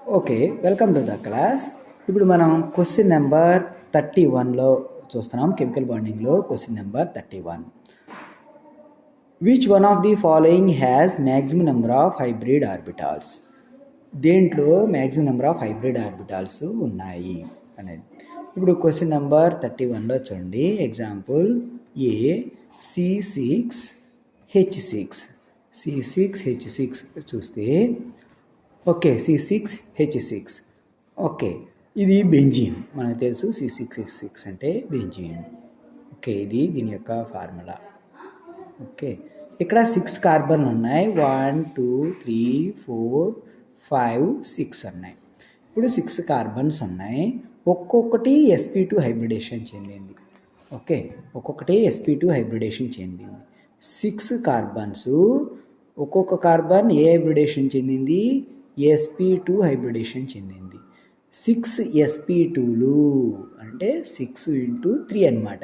Okay, welcome to the class. ఇప్పుడు మనం question number 31లో చూస్తున్నాం. కెమికల్ బాండింగ్లో question number 31. Which one of the following has maximum number of hybrid orbitals? దేంట్లో maximum number of hybrid orbitals ఉన్నాయి అనేది. ఇప్పుడు క్వశ్చన్ నెంబర్ 31లో చూడండి. ఎగ్జాంపుల్ ఏ C6 H6 చూస్తే ఓకే, C6H6. ఓకే, ఇది బెంజీన్, మనకు తెలుసు C6H6 అంటే బెంజీన్. ఓకే, ఇది దీని యొక్క ఫార్ములా. ఓకే, ఇక్కడ 6 కార్బన్లు ఉన్నాయి. 1 2 3 4 5 6 ఉన్నాయి. ఇప్పుడు 6 కార్బన్స్ ఉన్నాయి. ఒక్కొక్కటి sp2 హైబ్రిడేషన్ చెందింది. ఓకే, ఒక్కొక్కటి sp2 హైబ్రిడేషన్ చెందింది. 6 కార్బన్స్, ఒక్కొక్క కార్బన్ ఏ హైబ్రిడేషన్ చెందింది? sp2 హైబ్రిడేషన్ చెందింది. 6 sp2లు అంటే 6 × 3 అనమాట.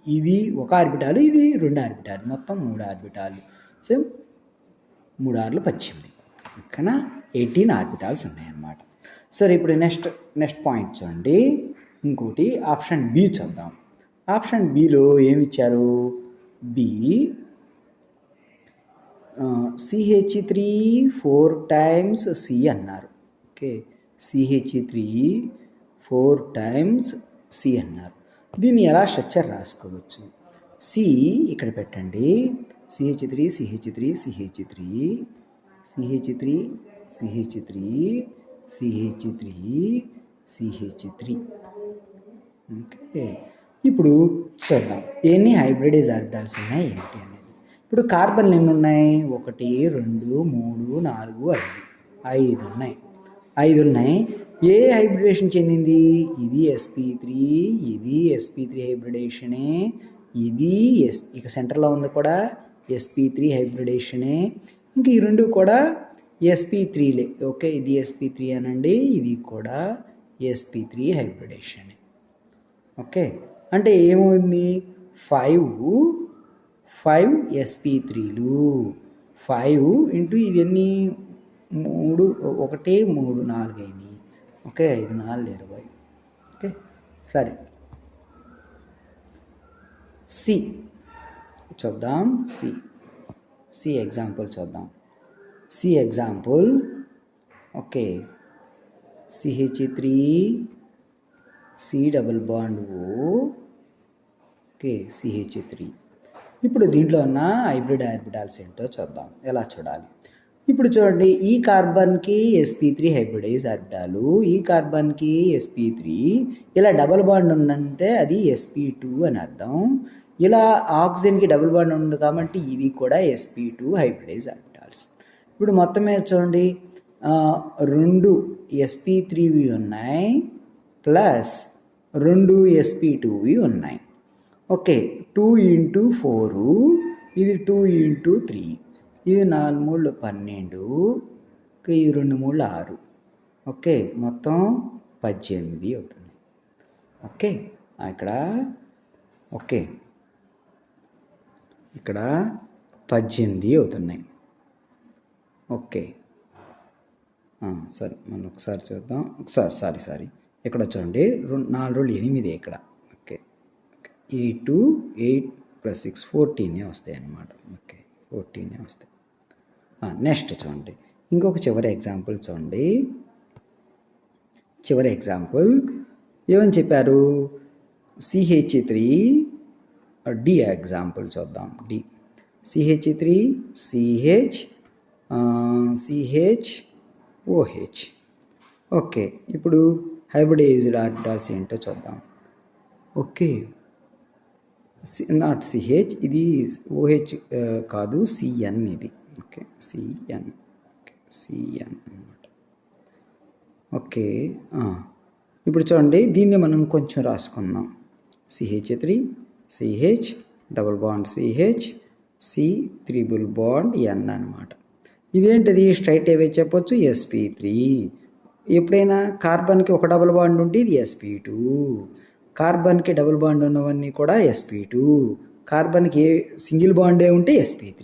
ఇది ఒక ఆర్బిటాలు, ఇది 2 ఆర్బిటాలు, మొత్తం 3 ఆర్బిటాలు. సో 3 6లు 18, ఇక్కడ 18 ఆర్బిటాల్స్ ఉన్నాయన్నమాట. సరే, ఇప్పుడు నెక్స్ట్ పాయింట్ చూడండి. ఇంకోటి ఆప్షన్ బి చూద్దాం. ఆప్షన్ బిలో ఏమి ఇచ్చారు? బి CH3 4 times C అన్నారు. ఓకే, CH3 4 times C అన్నారు. దీన్ని ఎలా స్ట్రక్చర్ రాసుకోవచ్చు? C ఇక్కడ పెట్టండి. CH3 CH3 CH3 CH3 CH3 CH3 CH3. Okay, ఇప్పుడు చూద్దాం ఎన్ని హైబ్రిడైజ్ ఆర్బిటాల్స్ ఉన్నాయి ఏంటి అనేది. ఇప్పుడు కార్బన్లు ఎన్ని ఉన్నాయి? 1 2 3 4 5 ఉన్నాయి. 5 ఉన్నాయి. ఏ హైబ్రిడేషన్ చెందింది? ఇది sp3, ఇది sp3 హైబ్రిడేషనే, ఇది ఇక సెంటర్లో ఉంది కూడా sp3 హైబ్రిడేషనే, ఇంక ఈ రెండు కూడా sp3లే. ఓకే, ఇది sp3 అనండి, ఇది కూడా sp3 హైబ్రిడేషనే. ఓకే, అంటే ఏమైంది? 5 sp3లు, 5 ఇంటూ ఇది ఎన్ని? 3 1 3 4 అయినాయి. ఓకే, 5 4 20. ఓకే, సరే. సి చూద్దాం. సి ఎగ్జాంపుల్ చూద్దాం. C example okay, CH3 C double bond O. Okay, CH3. ఇప్పుడు దీంట్లో ఉన్న హైబ్రిడ్ ఆర్బిటాల్స్ ఏంటో చూద్దాం. ఎలా చూడాలి? ఇప్పుడు చూడండి, ఈ కార్బన్కి sp3 హైబ్రిడైజ్ ఆర్బిటాలు, ఈ కార్బన్కి sp3, ఇలా డబుల్ బాండ్ ఉందంటే అది sp2 అని అర్థం. ఇలా ఆక్సిజన్కి డబుల్ బాండ్ ఉంది కాబట్టి ఇది కూడా sp2 హైబ్రిడైజ్ ఆర్బిటాల్స్. ఇప్పుడు మొత్తం మీద చూడండి, 2 sp3వి ఉన్నాయి ప్లస్ 2 sp2వి ఉన్నాయి. ఓకే, 2 × 4, ఇది 2 × 3, ఇది 4 3 12, ఓకే, ఇది 2 3 6. ఓకే, మొత్తం 18 అవుతుంది. ఓకే, ఇక్కడ ఓకే, ఇక్కడ 18 అవుతున్నాయి. ఓకే, సరే, మనం ఒకసారి చూద్దాం. సారీ ఇక్కడ చూడండి, 4 8 ఇక్కడ. ఓకే, 8 8 + 6 14 వస్తాయి అన్నమాట. ఓకే, 14 వస్తాయి. నెక్స్ట్ చూడండి, ఇంకొక చివరి ఎగ్జాంపుల్ చూడండి. చివరి ఎగ్జాంపుల్ ఏమని చెప్పారు? CH3 D ఎగ్జాంపుల్ చూద్దాం. D CH3 CHOH. ఓకే, ఇప్పుడు హైబ్రిడైజ్డ్ ఆర్బిటాల్స్ ఏంటో చూద్దాం. ఓకే, నాట్ CH, ఇది OH కాదు, CN ఇది. ఓకే, CN అన్నమాట. ఓకే, ఇప్పుడు చూడండి, దీన్ని మనం కొంచెం రాసుకుందాం. CH3 CH double bond CH C triple bond N అనమాట. ఇదేంటిది? స్ట్రైట్ అవే చెప్పొచ్చు, sp3. ఎప్పుడైనా కార్బన్కి ఒక డబుల్ బాండ్ ఉంటే ఇది sp2, కార్బన్కి డబుల్ బాండ్ ఉన్నవన్నీ కూడా sp2, కార్బన్కి సింగిల్ బాండే ఉంటే sp3.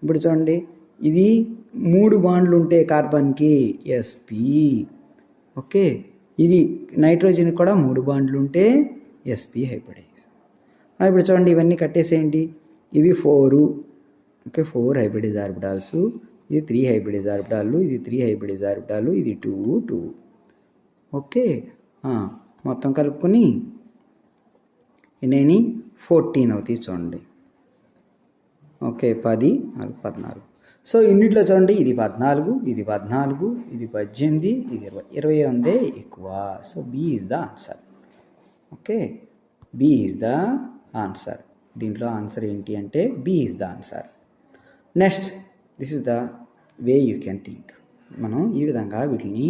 ఇప్పుడు చూడండి, ఇది 3 బాండ్లు ఉంటే కార్బన్కి sp. ఓకే, ఇది నైట్రోజన్ కూడా 3 బాండ్లు ఉంటే sp హైబ్రిడైజ్. ఇప్పుడు చూడండి ఇవన్నీ కట్టేసేయండి. ఇవి 4. ఓకే, 4 హైబ్రిడైజ్ ఆర్బిటాల్స్, ఇది 3 హైబ్రిడైజ్ ఆర్బిటాలు, ఇది 3 హైబ్రిడైజ్ ఆర్బిటాలు, ఇది 2 2. ఓకే, మొత్తం కలుపుకొని ఎన్ని 14 అవుతాయి చూడండి. ఓకే, 10 14. సో ఇన్నిట్లో చూడండి ఇది 14, ఇది 14, ఇది 18, ఇది 20 ఉందే ఎక్కువ. So B is the answer. Okay, B is the answer. దీంట్లో ఆన్సర్ ఏంటి అంటే B is the answer. Next, this is the way you can think. మనం ఈ విధంగా వీటిని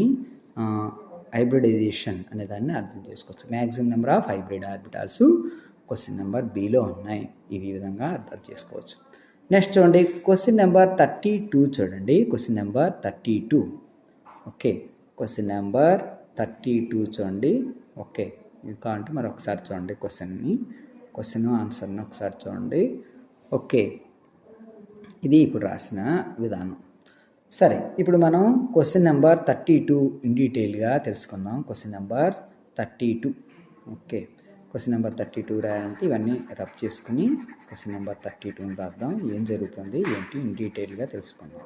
హైబ్రిడైజేషన్ అనే దాన్ని అర్థం చేసుకోవచ్చు. Maximum number of hybrid orbitals question number below ఉన్నాయి. ఇది ఈ విధంగా అర్థం చేసుకోవచ్చు. నెక్స్ట్ చూడండి క్వశ్చన్ నెంబర్ 32 చూడండి. Question number 32. Okay, question number 32 చూడండి. ఓకే, ఇది కావాలంటే మరి ఒకసారి చూడండి క్వశ్చన్ ఆన్సర్ని ఒకసారి చూడండి. ఓకే, ఇది ఇప్పుడు రాసిన విధానం. సరే, ఇప్పుడు మనం క్వశ్చన్ నెంబర్ 32 ఇన్ డీటెయిల్గా తెలుసుకుందాం. Question number 32. Okay, question number 32 రాయాలంటే ఇవన్నీ రబ్ చేసుకుని క్వశ్చన్ నెంబర్ 32 రాద్దాం. ఏం జరుగుతుంది ఏంటి ఇన్ డీటెయిల్గా తెలుసుకుందాం.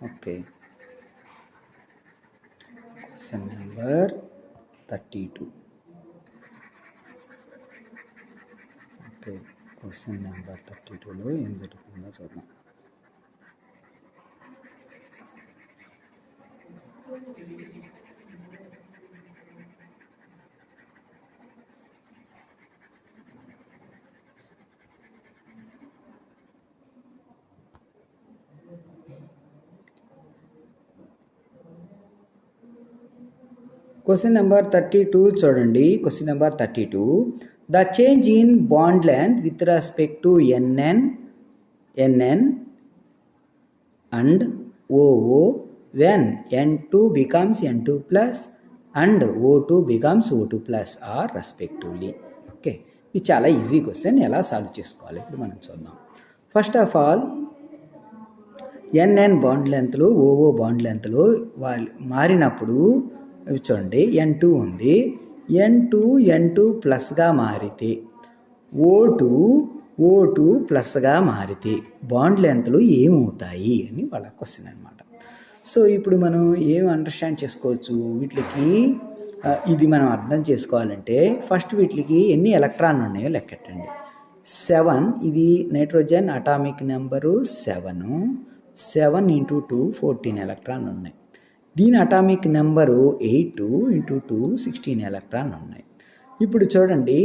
Okay, question number 32. Okay, question number 32లో ఏం జరుగుతుందో చూద్దాం. క్వశ్చన్ నెంబర్ 32 చూడండి. Question number 32. The change in bond length with respect to NN and OO when N2 becomes N2 plus and O2 becomes O2 plus are respectively. Okay, ఇది చాలా easy question. ఎలా solve చేసుకోవాలి ఇప్పుడు మనం చూద్దాం. First of all NN bond లెంత్లు OO bond లెంత్లు వాళ్ళు మారినప్పుడు చూడండి N2 ఉంది. N2 ప్లస్గా మారితే O2 ప్లస్గా మారితే బాండ్ లెంత్లు ఏమవుతాయి అని వాళ్ళ క్వశ్చన్ అనమాట. సో ఇప్పుడు మనం ఏం అండర్స్టాండ్ చేసుకోవచ్చు వీటికి. ఇది మనం అర్థం చేసుకోవాలంటే ఫస్ట్ వీటికి ఎన్ని ఎలక్ట్రాన్లు ఉన్నాయో లెక్కెట్టండి. 7. ఇది నైట్రోజన్ అటామిక్ నెంబరు 7. 7 × 2 14 ఎలక్ట్రాన్లు ఉన్నాయి. దీని అటామిక్ నెంబరు 8 × 2 16 ఎలక్ట్రాన్లు ఉన్నాయి. ఇప్పుడు చూడండి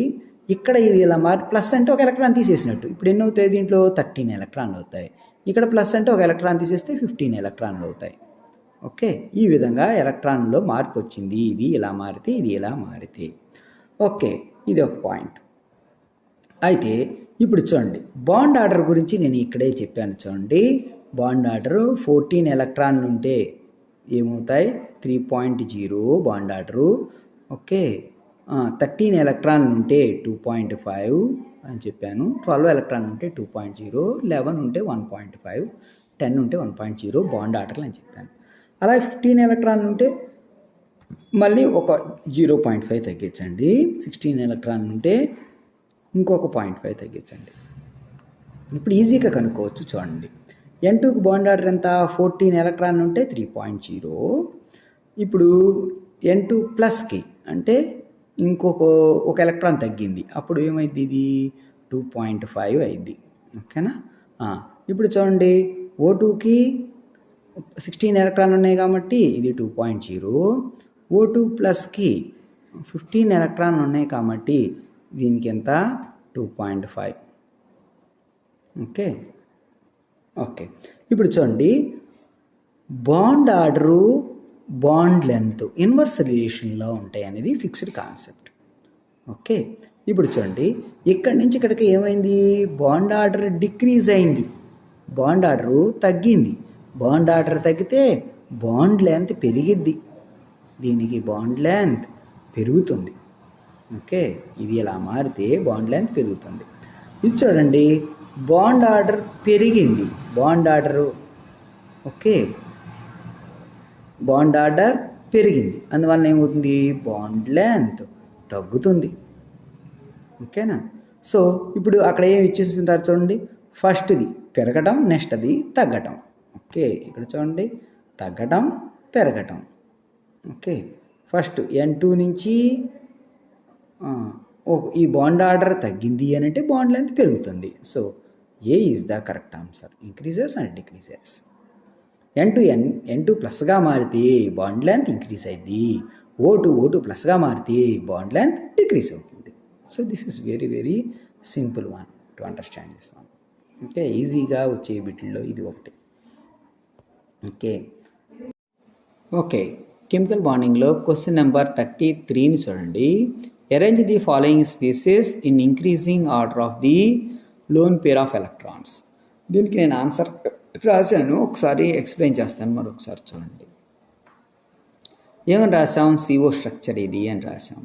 ఇక్కడ ఇది ఇలా మారి ప్లస్ అంటే ఒక ఎలక్ట్రాన్ తీసేసినట్టు. ఇప్పుడు ఎన్ని అవుతాయి దీంట్లో 13 ఎలక్ట్రాన్లు అవుతాయి. ఇక్కడ ప్లస్ అంటే ఒక ఎలక్ట్రాన్ తీసేస్తే 15 ఎలక్ట్రాన్లు అవుతాయి. ఓకే, ఈ విధంగా ఎలక్ట్రాన్లో మార్పు వచ్చింది. ఇది ఇలా మారితే ఇది ఇలా మారితే. ఓకే, ఇది ఒక పాయింట్. అయితే ఇప్పుడు చూడండి బాండ్ ఆర్డర్ గురించి నేను ఇక్కడే చెప్పాను. చూడండి బాండ్ ఆర్డర్ 14 ఎలక్ట్రాన్లు ఉంటే ఏమవుతాయి 3.0 బాండ్ ఆర్డరు. ఓకే, 13 ఎలక్ట్రాన్లు ఉంటే 2.5 అని చెప్పాను. 12 ఎలక్ట్రాన్లు ఉంటే 2.0, 11 ఉంటే 1.5, 10 ఉంటే 1.0 బాండ్ ఆర్డర్లు అని చెప్పాను. అలాగే 15 ఎలక్ట్రాన్లు ఉంటే మళ్ళీ ఒక 0.5 తగ్గించండి. 16 ఎలక్ట్రాన్లు ఉంటే ఇంకొక 0.5 తగ్గించండి. ఇప్పుడు ఈజీగా కనుక్కోవచ్చు. చూడండి N2కి బాండ్ ఆర్డర్ ఎంత 14 ఎలక్ట్రాన్లు ఉంటే 3.0. ఇప్పుడు N2 ప్లస్కి అంటే ఒక ఎలక్ట్రాన్ తగ్గింది. అప్పుడు ఏమైంది ఇది 2.5 అయింది. ఓకేనా. ఇప్పుడు చూడండి O2కి 16 ఎలక్ట్రాన్లు ఉన్నాయి కాబట్టి ఇది 2.0. O2 ప్లస్కి 15 ఎలక్ట్రాన్లు ఉన్నాయి కాబట్టి దీనికి ఎంత 2.5. ఓకే, ఇప్పుడు చూడండి bond order bond length inverse రిలేషన్లో ఉంటాయి అనేది ఫిక్స్డ్ కాన్సెప్ట్. ఓకే, ఇప్పుడు చూడండి ఇక్కడి నుంచి ఇక్కడికి ఏమైంది బాండ్ ఆర్డర్ డిక్రీజ్ అయింది, బాండ్ ఆర్డరు తగ్గింది. బాండ్ ఆర్డర్ తగ్గితే బాండ్ లెంత్ పెరిగిద్ది, దీనికి బాండ్ లెంత్ పెరుగుతుంది. ఓకే, ఇది ఇలా మారితే బాండ్ లెంత్ పెరుగుతుంది. ఇది చూడండి బాండ్ ఆర్డర్ పెరిగింది, bond order okay, bond order పెరిగింది, అందువల్ల ఏమవుతుంది, బాండ్ లెంత్ తగ్గుతుంది. ఓకేనా. సో ఇప్పుడు అక్కడ ఏమి ఇచ్చేస్తుంటారు చూడండి, ఫస్ట్ది పెరగటం, నెక్స్ట్ అది తగ్గటం. ఓకే, ఇక్కడ చూడండి తగ్గటం పెరగటం. ఓకే, ఫస్ట్ N2 నుంచి ఈ బాండ్ ఆర్డర్ తగ్గింది అని అంటే బాండ్ లెంత్ పెరుగుతుంది. So A is the correct answer, increases and decreases. N2 ప్లస్గా మారితే బాండ్ లెంత్ ఇంక్రీజ్ అయింది, O2 ప్లస్గా మారితే బాండ్ లెంత్ డిక్రీజ్ అవుతుంది. So this is very very simple one to understand this one. Okay, ఈజీగా వచ్చే బిట్లో ఇది ఒకటి. ఓకే ఓకే కెమికల్ బాండింగ్లో క్వశ్చన్ నెంబర్ 33ని చూడండి. Arrange the following species in increasing order of the lone pair of electrons. దీనికి నేను ఆన్సర్ రాశాను, ఒకసారి ఎక్స్ప్లెయిన్ చేస్తాను, మరొకసారి చూడండి. ఏమని రాసాం, CO స్ట్రక్చర్ ఇది అని రాసాం.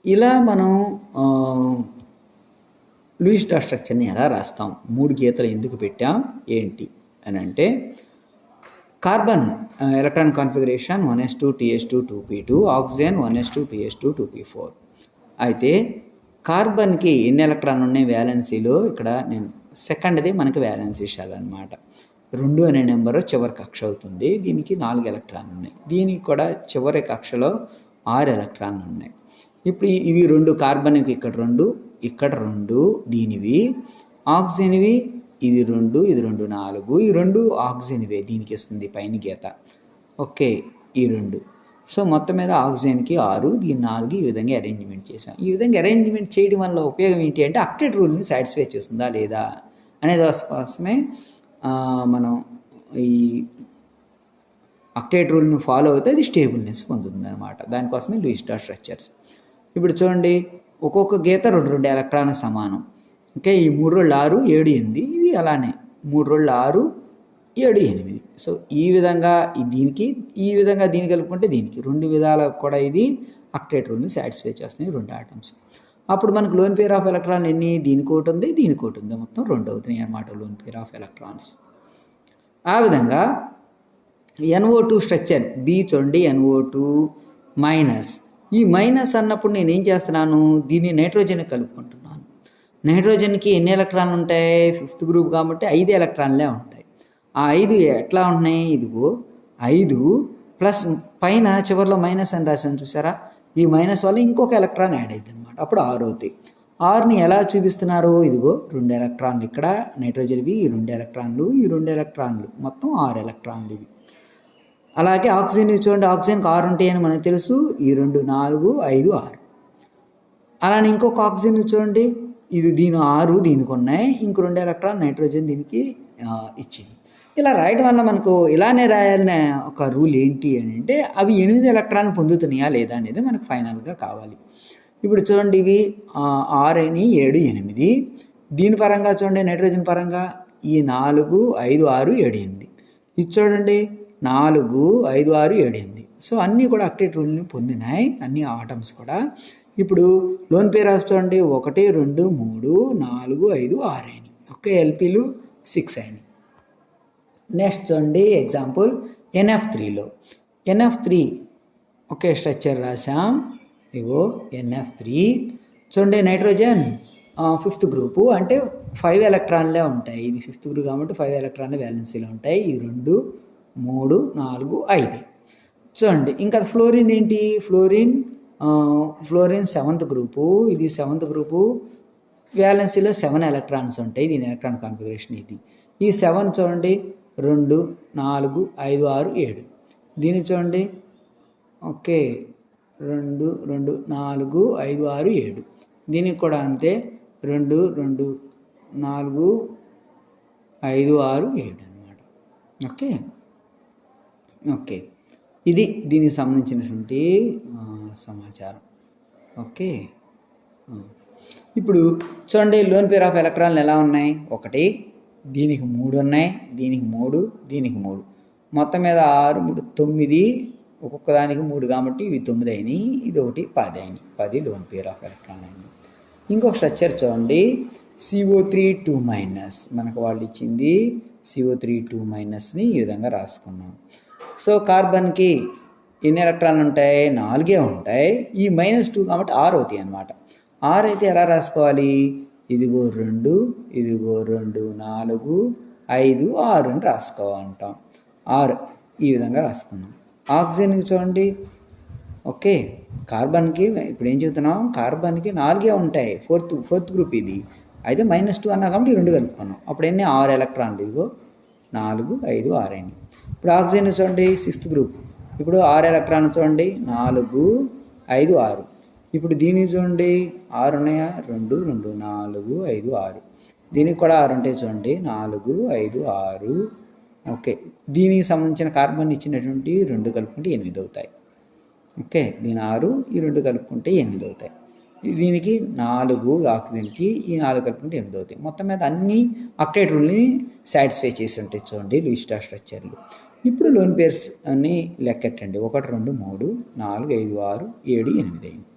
ఇలా మనం లూయిస్ డా స్ట్రక్చర్ని ఎలా రాస్తాం, 3 గీతలు ఎందుకు పెట్టాం ఏంటి అని అంటే, carbon electron configuration 1s2 TS2 2p2, oxygen 1s2 TS2 2p4. అయితే కార్బన్కి ఎన్ని ఎలక్ట్రాన్లు ఉన్నాయి వ్యాలెన్సీలో, ఇక్కడ నేను సెకండ్ది మనకి వ్యాలెన్సీ షెల్ అనమాట. 2 అనే నెంబరు చివరి కక్ష అవుతుంది, దీనికి 4 ఎలక్ట్రాన్లు ఉన్నాయి. దీనికి కూడా చివరి కక్షలో 6 ఎలక్ట్రాన్లు ఉన్నాయి. ఇప్పుడు ఇవి 2 కార్బన్కి ఇక్కడ 2 ఇక్కడ 2 దీనివి, ఆక్సిజన్వి ఇది 2 ఇది 2 4, ఈ 2 ఆక్సిజన్వే దీనికి ఇస్తుంది పైన గీత. ఓకే, ఈ 2. సో మొత్తం మీద ఆక్సిజన్కి 6, దీని 4, ఈ విధంగా అరేంజ్మెంట్ చేసాం. ఈ విధంగా అరేంజ్మెంట్ చేయడం వల్ల ఉపయోగం ఏంటి అంటే, ఆక్టేట్ రూల్ని సాటిస్ఫై చేస్తుందా లేదా అనేది కోసమే మనం ఈ ఆక్టేట్ రూల్ని ఫాలో అవుతే అది స్టేబుల్నెస్ పొందుతుంది అనమాట. దానికోసమే లూయిస్ డా స్ట్రక్చర్స్. ఇప్పుడు చూడండి, ఒక్కొక్క గీత 2 ఎలక్ట్రాన్లకు సమానం. ఓకే, ఈ 3 రోళ్ళు 6 7 8, ఇది అలానే 3 రోళ్ళు 6 7 8. సో ఈ విధంగా దీనికి, ఈ విధంగా దీన్ని కలుపుకుంటే దీనికి, 2 విధాలకు కూడా ఇది ఆక్టేట్ రూల్ని సాటిస్ఫై చేస్తున్నాయి 2 ఆటమ్స్. అప్పుడు మనకు లోన్ పేర్ ఆఫ్ ఎలక్ట్రాన్ ఎన్ని, దీనికి ఒకటి ఉంది దీనికి ఒకటి ఉంది, మొత్తం 2 అవుతున్నాయి అన్నమాట లోన్ పేర్ ఆఫ్ ఎలక్ట్రాన్స్. ఆ విధంగా NO2 స్ట్రక్చర్ బి చూడండి, NO2 మైనస్. ఈ మైనస్ అన్నప్పుడు నేను ఏం చేస్తున్నాను, దీన్ని నైట్రోజన్ కలుపుకుంటున్నాను. నైట్రోజన్కి ఎన్ని ఎలక్ట్రాన్లు ఉంటాయి, 5th గ్రూప్ కాబట్టి 5 ఎలక్ట్రాన్లే ఉంటాయి. ఆ 5 ఎట్లా ఉన్నాయి, ఇదిగో 5 ప్లస్ పైన చివరిలో మైనస్ అని రాసాను చూసారా, ఈ మైనస్ వల్ల ఇంకొక ఎలక్ట్రాన్ యాడ్ అయింది అనమాట, అప్పుడు 6 అవుతాయి. 6ని ఎలా చూపిస్తున్నారు, ఇదిగో 2 ఎలక్ట్రాన్లు ఇక్కడ నైట్రోజన్వి, ఈ 2 ఎలక్ట్రాన్లు, ఈ 2 ఎలక్ట్రాన్లు, మొత్తం 6 ఎలక్ట్రాన్లు ఇవి. అలాగే ఆక్సిజన్ చూడండి, ఆక్సిజన్కి 6 ఉంటాయని మనకు తెలుసు, ఈ 2 4 5 6. అలానే ఇంకొక ఆక్సిజన్ చూడండి, ఇది దీని 6 దీనికి ఉన్నాయి, ఇంకో 2 ఎలక్ట్రాన్ నైట్రోజన్ దీనికి ఇచ్చింది. ఇలా రాయడం వల్ల మనకు ఇలానే రాయాలనే ఒక రూల్ ఏంటి అని అంటే, అవి 8 ఎలక్ట్రాన్లు పొందుతున్నాయా లేదా అనేది మనకు ఫైనల్గా కావాలి. ఇప్పుడు చూడండి, ఇవి 6 అయినాయి 7 8. దీని పరంగా చూడండి, నైట్రోజన్ పరంగా ఈ 4 5 6 7 8. ఇది చూడండి 4 5 6 7 8. సో అన్నీ కూడా ఆక్టేట్ రూల్ని పొందినాయి, అన్ని ఆటమ్స్ కూడా. ఇప్పుడు లోన్ పేర్ ఆఫ్ చూడండి, 1 2 3 4 5 6 అయినాయి. ఓకే, ఎల్పీలు 6 అయినాయి. నెక్స్ట్ చూడండి ఎగ్జాంపుల్ NF3లో, NF3 ఓకే స్ట్రక్చర్ రాసాం, ఇగో NF3 చూడండి, నైట్రోజన్ 5th గ్రూపు అంటే 5 ఎలక్ట్రాన్లే ఉంటాయి, ఇది 5th గ్రూప్ కాబట్టి 5 ఎలక్ట్రాన్లు వ్యాలెన్సీలో ఉంటాయి, ఈ 2 3 4 5. చూడండి ఇంకా ఫ్లోరిన్ ఏంటి, ఫ్లోరిన్ 7th గ్రూపు, ఇది 7th గ్రూపు, వ్యాలెన్సీలో 7 ఎలక్ట్రాన్స్ ఉంటాయి, దీని ఎలక్ట్రాన్ కాన్ఫిగరేషన్ ఇది. ఈ 7 చూడండి 2 4 5 6 7. దీన్ని చూడండి, ఓకే 2 2 4 5 6 7. దీనికి కూడా అంతే, 2 2 4 5 6 7 అనమాట. ఓకే ఓకే, ఇది దీనికి సంబంధించినటువంటి సమాచారం. ఓకే, ఇప్పుడు చూడండి లోన్ పేర్ ఆఫ్ ఎలక్ట్రాన్లు ఎలా ఉన్నాయి, 1 దీనికి 3 ఉన్నాయి, దీనికి 3 దీనికి 3, మొత్తం మీద 6 3 9, ఒక్కొక్క దానికి 3 కాబట్టి ఇవి 9 అయినాయి, ఇది ఒకటి 10 అయినాయి, 10 లోన్ పేర్ ఆఫ్ ఎలక్ట్రాన్ అయినాయి. ఇంకొక స్ట్రక్చర్ చూడండి, CO3 2- మనకు వాళ్ళు ఇచ్చింది CO3 2 మైనస్ని ఈ విధంగా రాసుకున్నాం. సో కార్బన్కి ఎన్ని ఎలక్ట్రాన్లు ఉంటాయి? 4 ఉంటాయి. ఈ -2 కాబట్టి 6 అవుతాయి అన్నమాట. 6 అయితే ఎలా రాసుకోవాలి? ఇదిగో 2, ఇదిగో 2, 4, 5, 6 అని రాసుకోవాలంటాం. 6 ఈ విధంగా రాసుకున్నాం. ఆక్సిజన్కి చూడండి. ఓకే, కార్బన్కి ఇప్పుడు ఏం చెబుతున్నాం? కార్బన్కి 4 ఉంటాయి. ఫోర్త్ గ్రూప్ ఇది. అయితే -2 అన్నా కాబట్టి 2 కలుపుకున్నాం. అప్పుడు ఎన్ని? 6 ఎలక్ట్రాన్లు. ఇదిగో 4, 5, 6 అయింది. ఇప్పుడు ఆక్సిజన్ చూడండి, 6th గ్రూప్. ఇప్పుడు 6 ఎలక్ట్రాన్లు చూడండి, 4, 5, 6. ఇప్పుడు దీనికి చూడండి 6 ఉన్నాయా? 2, 2, 4, 5, 6. దీనికి కూడా 6 ఉంటాయి చూడండి, 4, 5, 6. ఓకే, దీనికి సంబంధించిన కార్బన్ ఇచ్చినటువంటి 2 కలుపుకుంటే 8 అవుతాయి. ఓకే, దీని 6, ఈ 2 కలుపుకుంటే 8 అవుతాయి. దీనికి 4 ఆక్సిజన్కి, ఈ 4 కలుపుకుంటే 8 అవుతాయి. మొత్తం మీద అన్ని ఆక్టేట్ రూల్ని సాటిస్ఫై చేసి ఉంటాయి చూడండి లూయిస్ స్టార్ స్ట్రక్చర్లు. ఇప్పుడు లోన్ పేర్స్ అన్ని లెక్కెట్టండి. 1, 2, 3, 4, 5, 6, 7, 8 అయింది.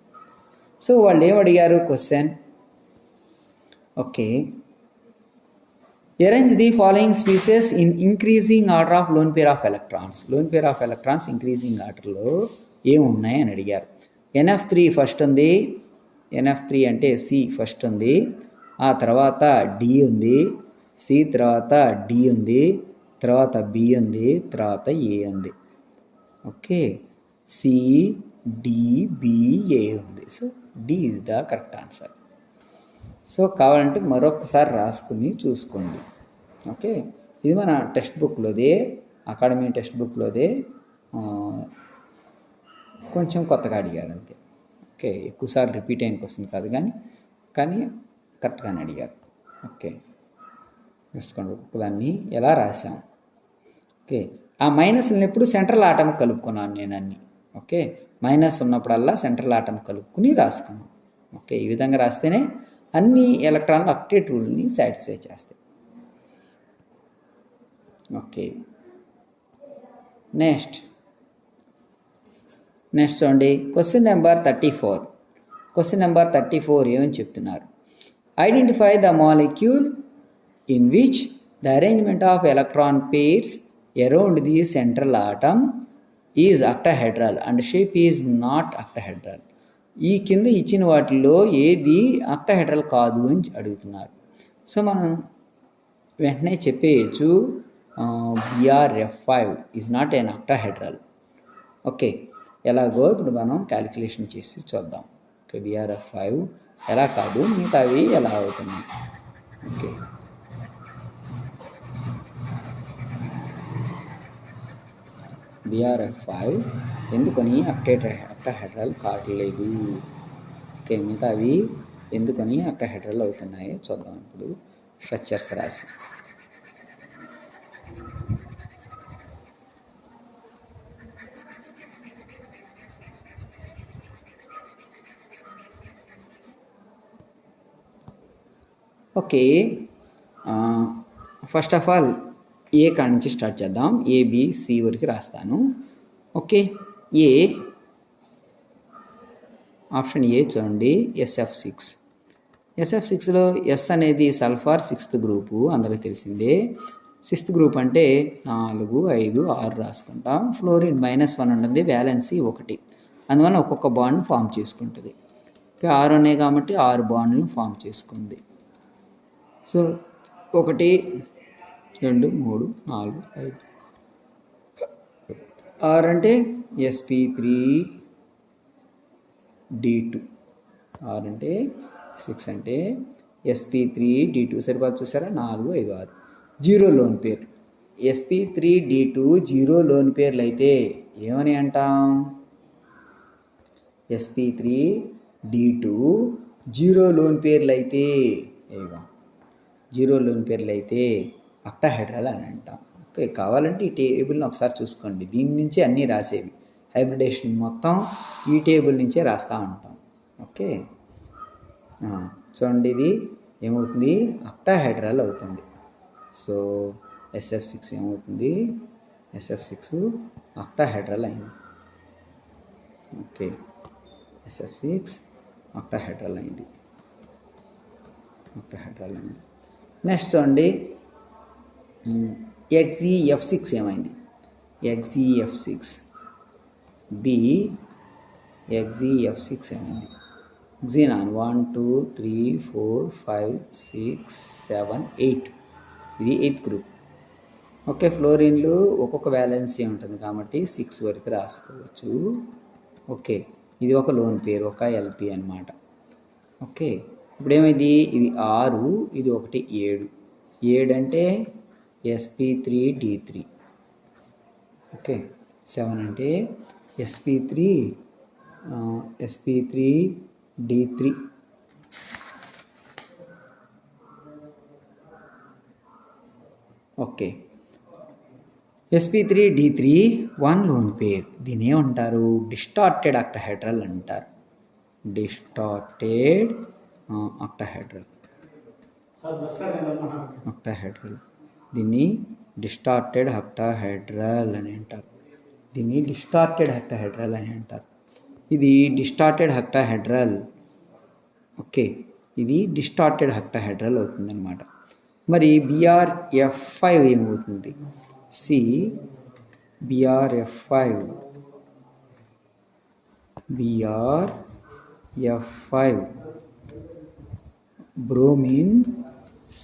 సో వాళ్ళు ఏం అడిగారు question? Okay, arrange the following species in increasing order of lone pair of electrons. Lone pair of electrons increasing orderలో ఏమున్నాయి అని అడిగారు. NF3 ఫస్ట్ ఉంది. NF3 అంటే C ఫస్ట్ ఉంది. ఆ తర్వాత D ఉంది. C తర్వాత D ఉంది. తర్వాత B ఉంది. తర్వాత A ఉంది. Okay, C, D, B, A ఉంది. So D is the correct answer. So కావాలంటే మరొకసారి రాసుకుని చూసుకోండి. ఓకే, ఇది మన టెక్స్ట్ బుక్లోదే, అకాడమీ టెక్స్ట్ బుక్లోదే, కొంచెం కొత్తగా అడిగారు అంతే. ఓకే, ఎక్కువసార్లు రిపీట్ అయిన క్వశ్చన్ కాదు, కానీ కరెక్ట్గానే అడిగారు. ఓకే, చూసుకోండి దాన్ని ఎలా రాసాం. ఓకే, ఆ మైనస్ని ఎప్పుడు సెంట్రల్ ఆటం కలుపుకున్నాను నేను అన్ని. ఓకే, మైనస్ ఉన్నప్పుడల్లా సెంట్రల్ ఆటం కలుపుకుని రాసుకున్నాం. ఓకే, ఈ విధంగా రాస్తేనే అన్ని ఎలక్ట్రాన్లు ఆక్టేట్ రూల్ని సాటిస్ఫై చేస్తాయి. ఓకే, నెక్స్ట్ చూడండి క్వశ్చన్ నెంబర్ 34. క్వశ్చన్ నెంబర్ 34 ఏమని చెప్తున్నారు? Identify the molecule in which the arrangement of electron pairs around the central atom is octahedral and shape is not octahedral. ఈ కింద ఇచ్చిన వాటిల్లో ఏది అక్టాహెడ్రల్ కాదు అని అడుగుతున్నారు. సో మనం వెంటనే చెప్పేయచ్చు, BrF5 is not an octahedral. Okay, ఎలాగో ఇప్పుడు మనం క్యాలిక్యులేషన్ చేసి చూద్దాం. ఓకే, BrF5 ఎలా కాదు, మిగతావి ఎలా అవుతున్నాయి. ఓకే, BrF5 ఎందుకని అక్టాహెడ్రల్ కావట్లేదు. ఓకే, మిగతావి ఎందుకని అక్టాహెడ్రల్ అవుతున్నాయో చూద్దాం ఇప్పుడు స్ట్రక్చర్స్ రాసి. ఓకే, ఫస్ట్ ఆఫ్ ఆల్ ఏ కాడి నుంచి స్టార్ట్ చేద్దాం. ABC వరకు రాస్తాను. ఓకే, ఏ ఆప్షన్ ఏ చూడండి, SF6. SF6లో ఎస్ అనేది సల్ఫర్ 6th గ్రూపు, అందరికీ తెలిసిందే. 6th గ్రూప్ అంటే 4, 5, 6 రాసుకుంటాం. ఫ్లోరిన్ -1 ఉంటుంది, వ్యాలెన్సీ 1, అందువల్ల ఒక్కొక్క బాండ్ ఫామ్ చేసుకుంటుంది. ఓకే, 6 ఉన్నాయి కాబట్టి 6 బాండ్లను ఫామ్ చేసుకుంది. సో 1, 2, 3, 4, 5, 6 అంటే sp3d2. 6 అంటే 6 అంటే sp3d2 సరిపోదు చూసారా, 4, 5, 6. 0 లోన్ పేర్ sp3d2 0 లోన్ పేర్లు అయితే ఏమని అంటాం? sp3d2 0 లోన్ పేర్లు అయితే, 0 లోన్ పేర్లు అయితే అక్టాహెడ్రల్ అని అంటాం. ఓకే, కావాలంటే ఈ టేబుల్ని ఒకసారి చూసుకోండి. దీని నుంచే అన్నీ రాసేవి, హైబ్రిడేషన్ మొత్తం ఈ టేబుల్ నుంచే రాస్తూ ఉంటాం. ఓకే, చూడండి ఇది ఏమవుతుంది? అక్టాహెడ్రల్ అవుతుంది. సో SF6 ఏమవుతుంది? SF6 అక్టాహెడ్రల్ అయింది. ఓకే, SF6 అక్టాహెడ్రల్ అయింది. నెక్స్ట్ చూడండి XeF6 ఏమైంది? XeF6 B XeF6 ఏమైంది? xenon 1 2 3 4 5 6 7 8 ఇది 8th గ్రూప్. ఓకే, ఫ్లోరిన్లు ఒక్కొక్క వ్యాలెన్సీ ఉంటుంది కాబట్టి 6 వరకు రాసుకోవచ్చు. ఓకే, ఇది ఒక లోన్ పేరు, ఒక ఎల్పి అనమాట. ఓకే, ఇప్పుడు ఏమైంది? ఇవి 6, ఇది ఒకటి 7. 7 అంటే sp3d3. ఓకే, 7 అంటే sp3d3. Okay, sp3d3 1 lone pair. దీని ఏమంటారు? డిస్టార్టెడ్ అక్టాహెడ్రల్ అంటారు. డిస్టార్టెడ్ అక్టాహెడ్రల్. దీన్ని డిస్టార్టెడ్ హెక్టాహెడ్రల్ అని అంటారు. ఇది డిస్టార్టెడ్ హెక్టాహెడ్రల్. ఓకే, ఇది డిస్టార్టెడ్ హెక్టాహెడ్రల్ అవుతుందన్నమాట. మరి BrF5 ఏమవుతుంది? BrF5 బ్రోమిన్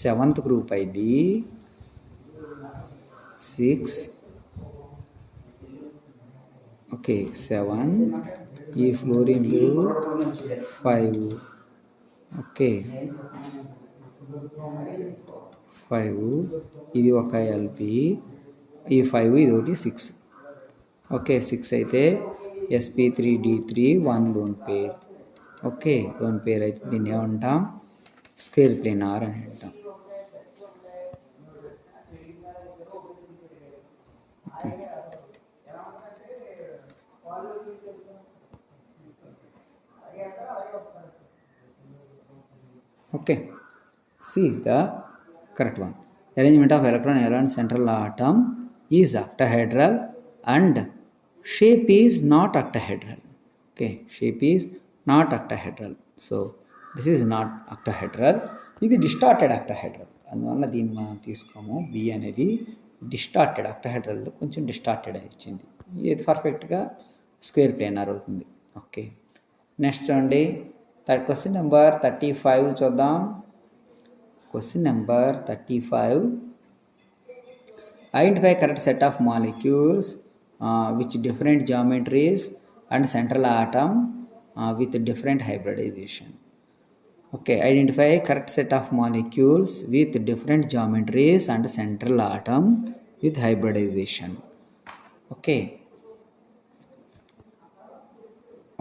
7th గ్రూప్ అయింది. 6 ఓకే 7, ఈ ఫ్లోరిన్లు 5. ఓకే 5, ఇది ఒక ఎల్పి, ఈ 5 ఇది ఒకటి 6. ఓకే 6 అయితే sp3d3 1 lone pair. Okay, lone pair అయితే దీన్ని ఏమంటాం? స్క్వేర్ ప్లేనార్ అని అంటాం. Okay, C is the correct one. Arrangement of electron around central atom is octahedral and shape is not octahedral. Okay, shape is not octahedral. So this is not octahedral. ఇది distorted అక్టాహెడ్రల్. అందువల్ల దీన్ని మనం తీసుకోము. B అనేది distorted అక్టాహెడ్రల్, కొంచెం distorted అయి వచ్చింది. ఇది పర్ఫెక్ట్గా స్క్వేర్ ప్లేనార్ అవుతుంది. ఓకే, నెక్స్ట్ చూడండి, క్వశ్చన్ నెంబర్ 35 చూద్దాం. Question number 35. Identify correct set of molecules which different geometries and central atom with different hybridization. Okay, identify correct set of molecules with different geometries and central atom with hybridization. Okay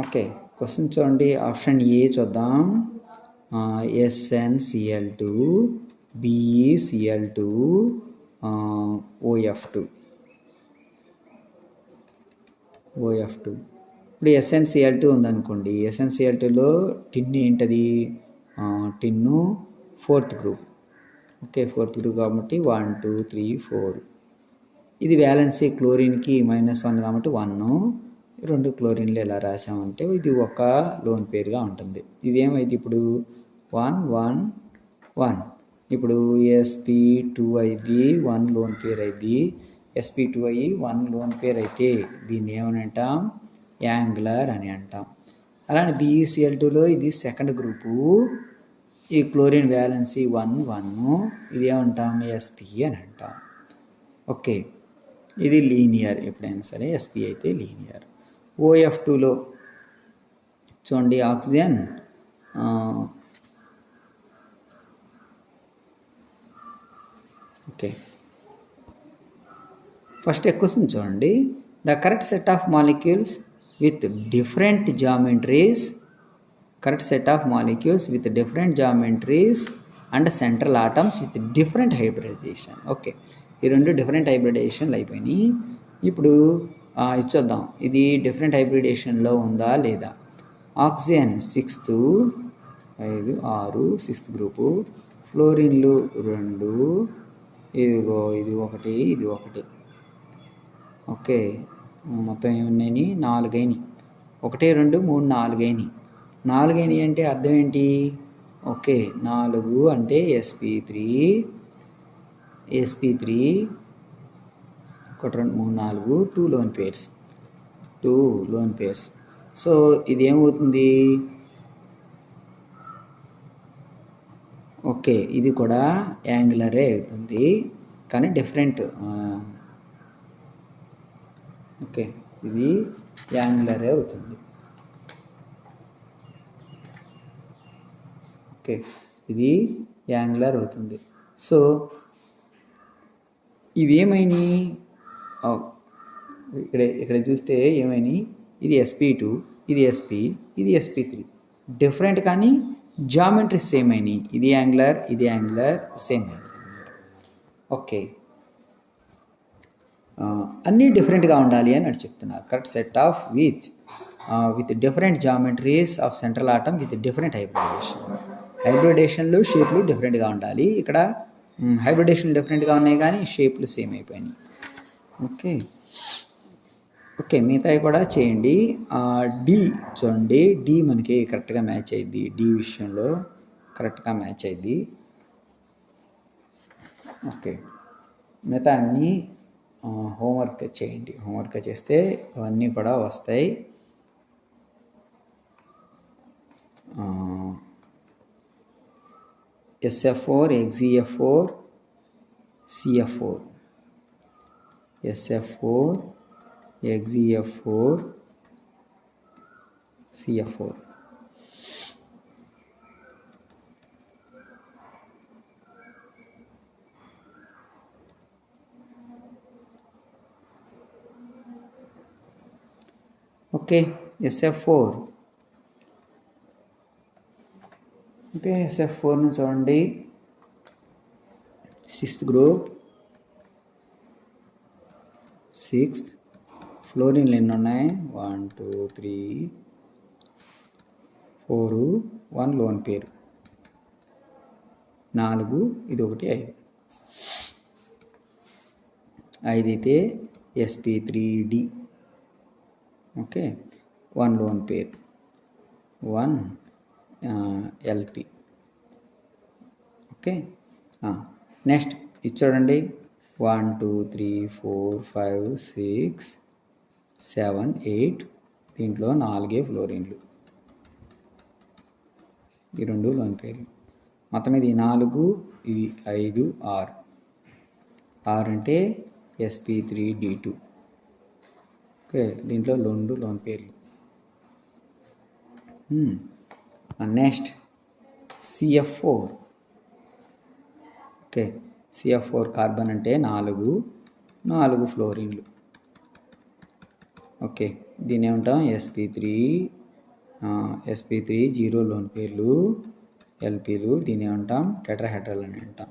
okay, question చూడండి. Option A చూద్దాం. SnCl2 BeCl2 OF2. ఇప్పుడు SnCl2 ఉందనుకోండి. SnCl2లో టిన్ ఏంటది? Tin 4th group. Okay, 4th group కాబట్టి 1 2 3 4. ఇది valency క్లోరిన్కి -1 కాబట్టి 1. 2 క్లోరిన్లు ఎలా రాసామంటే ఇది ఒక లోన్ పేరుగా ఉంటుంది. ఇదేమైంది ఇప్పుడు? 1 1 1. ఇప్పుడు sp2 అయింది 1 లోన్ పేర్ అయింది. sp2 అయ్యి 1 లోన్ పేర్ అయితే దీన్ని ఏమని అంటాం? యాంగులర్ అని అంటాం. అలానే BeCl2లో ఇది 2nd గ్రూపు. ఈ క్లోరిన్ వ్యాలెన్సీ 1 1. ఇది ఏమంటాం? sp అని అంటాం. ఓకే, ఇది లీనియర్. ఎప్పుడైనా సరే sp అయితే లీనియర్. OF2లో చూడండి, ఆక్సిజన్ ఓకే, ఫస్ట్ క్వశ్చన్ చూడండి. The correct set of molecules with different geometries and central atoms with different hybridization. Okay, ఈ 2 డిఫరెంట్ హైబ్రిడైజేషన్లు అయిపోయినాయి. ఇప్పుడు ఇచ్చొద్దాం, ఇది డిఫరెంట్ హైబ్రిడేషన్లో ఉందా లేదా. Oxygen 6th 5 6 6th group. ఫ్లోరిన్లు 2, ఇదిగో ఇది 1 ఇది 1. ఓకే, మొత్తం ఏమున్నాయి? 4 అయినాయి. 1 2 3 4 అయినాయి. 4 అయినాయి అంటే అర్థం ఏంటి? ఓకే, 4 అంటే sp3 ఒకటి 2 3 4 2 loan pairs, 2 loan pairs. So ఇది ఏమవుతుంది, ఓకే ఇది కూడా యాంగులరే అవుతుంది కానీ డిఫరెంట్. ఓకే ఇది యాంగులరే అవుతుంది. ఓకే ఇది యాంగులర్ అవుతుంది. సో ఇవేమైనాయి, ఇక్కడ చూస్తే ఏమైనాయి, ఇది SP2, ఇది SP, ఇది SP3 డిఫరెంట్ కానీ జామెట్రీ సేమ్ అయినాయి. ఇది యాంగులర్, ఇది యాంగులర్, సేమ్ అయినాయి. ఓకే అన్నీ డిఫరెంట్గా ఉండాలి అని చెప్తున్నారు. Correct set of with different geometries of central atom with different హైబ్రిడేషన్లు షేప్లు డిఫరెంట్గా ఉండాలి. ఇక్కడ హైబ్రిడేషన్ డిఫరెంట్గా ఉన్నాయి కానీ షేప్లు సేమ్ అయిపోయినాయి. ఓకే ఓకే మిగతాయి కూడా చేయండి. డి చూడండి, డి మనకి కరెక్ట్గా మ్యాచ్ అయ్యింది. డి విషయంలో కరెక్ట్గా మ్యాచ్ అయ్యింది. ఓకే మిగతా అన్నీ హోంవర్క్ చేయండి. హోంవర్క్ చేస్తే అవన్నీ కూడా వస్తాయి. SF4, XeF4, CF4, SF4, XeF4, CF4. Okay SF4, okay SF4ని చూడండి, 6th గ్రూప్, 6th ఫ్లోరిన్లు ఎన్ని ఉన్నాయి, 1 2 3 4, 1 లోన్ పేరు, 4 ఇది ఒకటి 5, 5 అయితే SP3D. ఓకే 1 లోన్ పేరు, 1 LP. ఓకే నెక్స్ట్ ఇది చూడండి, 1 2 3 4 5 6 7 8 దీంట్లో 4 ఫ్లోరిన్లు, ఈ 2 లోన్ పేర్లు. మొత్తం ఇది 4, ఇది 5 6, 6 అంటే SP3D2. ఓకే దీంట్లో 2 లోన్ పేర్లు. Next CF4. Okay CF4 carbon అంటే 4 ఫ్లోరిన్లు. ఓకే దీన్ని ఏమంటాం, SP3 0 లోన్ పేర్లు, LPలు. దీన్ని ఏమంటాం, టెట్రాహెడ్రల్ అని అంటాం.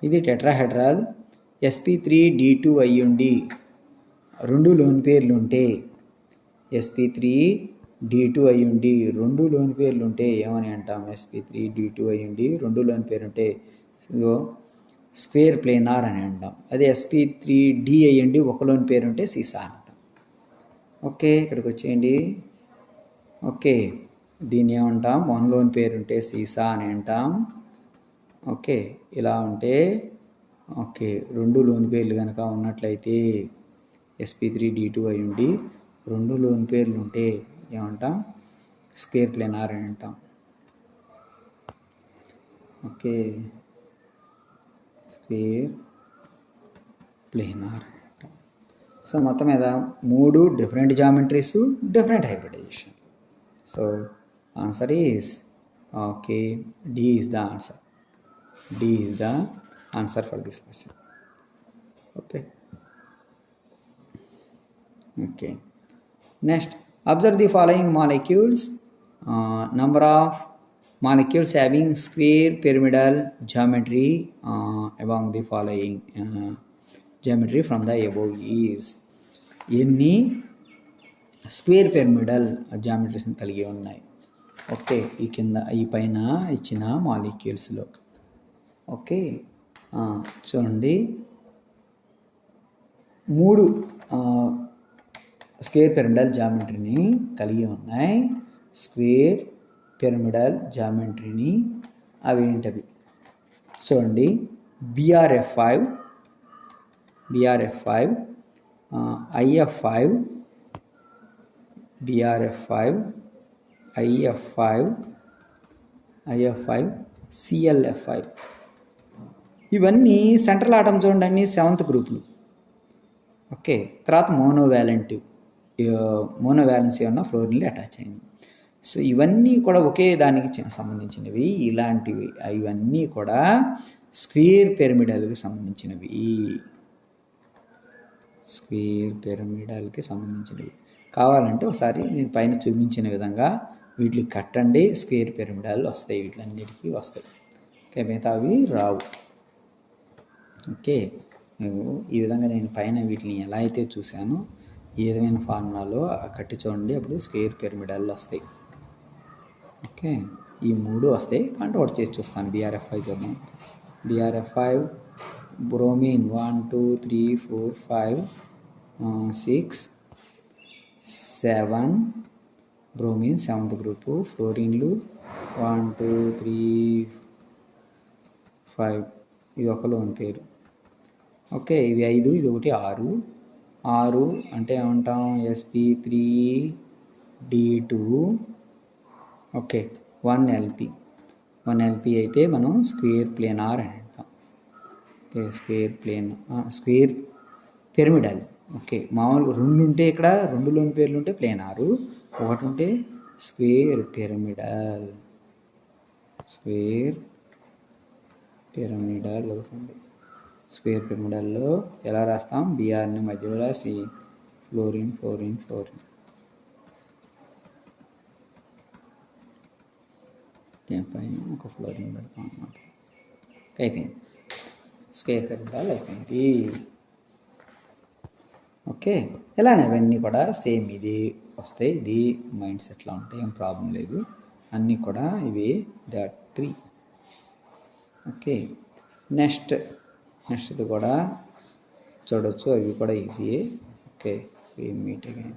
ఇది టెట్రాహెడ్రల్. SP3D2 అయ్యుండి 2 లోన్ పేర్లు ఉంటే, SP3D2 అయ్యుండి 2 లోన్ పేర్లు ఉంటే ఏమని అంటాం, SP3D2 అయ్యుండి 2 లోన్ పేరు ఉంటే స్క్వేర్ ప్లేనార్ అని అంటాం. అదే SP3D అయ్యండి 1 లోన్ పేరు ఉంటే సీసా అంటాం. ఓకే ఇక్కడికి వచ్చేయండి. ఓకే దీన్ని ఏమంటాం, 1 లోన్ పేరు ఉంటే సీసా అని అంటాం. ఓకే ఇలా ఉంటే, ఓకే 2 లోన్ పేర్లు కనుక ఉన్నట్లయితే SP3D2 అయ్యుండి 2 లోన్ పేర్లు ఉంటే ఏమంటాం, స్క్వేర్ ప్లేనార్ అని అంటాం. ఓకే స్క్వేర్ ప్లేనార్ అంటాం. సో మొత్తం మీద 3 different geometries, different hybridization. So answer is okay D is the answer. D is the answer for this question. Okay next, observe the following molecules. Number of molecules having square pyramidal geometry among the following geometry from the above is. ఎన్ని square pyramidal geometries కలిగి ఉన్నాయి. Okay ఈ కింద ఈ పైన ఇచ్చిన మాలిక్యూల్స్లో. Okay చూడండి, 3 square pyramidal జామెట్రీని కలిగి ఉన్నాయి. స్క్వేర్ పిరమిడల్ జామెట్రీని అవి ఏంటవి చూడండి, BRF5, BRF5, IF5, BRF5, IF5, CLF5. ఇవన్నీ సెంట్రల్ ఆటమ్ చూడండి, అన్ని 7th గ్రూపులు. ఓకే, తర్వాత మోనోవాలెన్సీ ఉన్న ఫ్లోరిన్లు అటాచ్ అయింది. సో ఇవన్నీ కూడా ఒకే దానికి సంబంధించినవి. ఇలాంటివి ఇవన్నీ కూడా స్క్వేర్ పిరమిడల్కి సంబంధించినవి. కావాలంటే ఒకసారి నేను పైన చూపించిన విధంగా వీటికి కట్టండి, స్క్వేర్ పిరమిడల్ వస్తాయి, వీటిలన్నిటికీ వస్తాయి. ఓకే, మిగతావి రావు. ఓకే, ఈ విధంగా నేను పైన వీటిని ఎలా అయితే చూశానో ఏ విధమైన ఫార్ములాలో కట్టి చూడండి, అప్పుడు స్క్వేర్ పిరమిడల్ వస్తాయి. ఓకే, ఈ 3 వస్తాయి. కాబట్టి ఒకటి చేసి చూస్తాను. BRF5 చూద్దాం. BRF5 bromine 1 2 3 4 5 6 7 bromine 7th group. ఫ్లోరిన్లు 1 2 3 5, ఇది ఒక లోన్ పేరు. ఓకే, ఇవి 5, ఇది ఒకటి 6 అంటే ఏమంటాం, sp3d2. ఓకే, 1 LP అయితే మనం స్క్వేర్ ప్లేనార్ అని అంటాం. Okay, square pyramidal. ఓకే, మామూలు 2 ఉంటే ఇక్కడ 2 లోని పేర్లు ఉంటే ప్లేనారు, 1 ఉంటే స్క్వేర్ పిరమిడల్. అవుతుంది. స్క్వేర్ పిరమిడల్లో ఎలా రాస్తాం, BRని మధ్యలో రాసి ఫ్లోరిన్ పైన ఒక ఫ్లోరిన్ పెడతాం అన్నమాట. అయిపోయింది, స్క్వేర్ పిరమిడల్ అయిపోయింది. ఓకే, ఇలానే అవన్నీ కూడా సేమ్ ఇది వస్తాయి. ఇది మైండ్ సెట్లో ఉంటాయి, ఏం ప్రాబ్లం లేదు. అన్నీ కూడా ఇవి దట్ 3. ఓకే, నెక్స్ట్ది కూడా చూడవచ్చు, అవి కూడా ఈజీయే. Okay, meet again.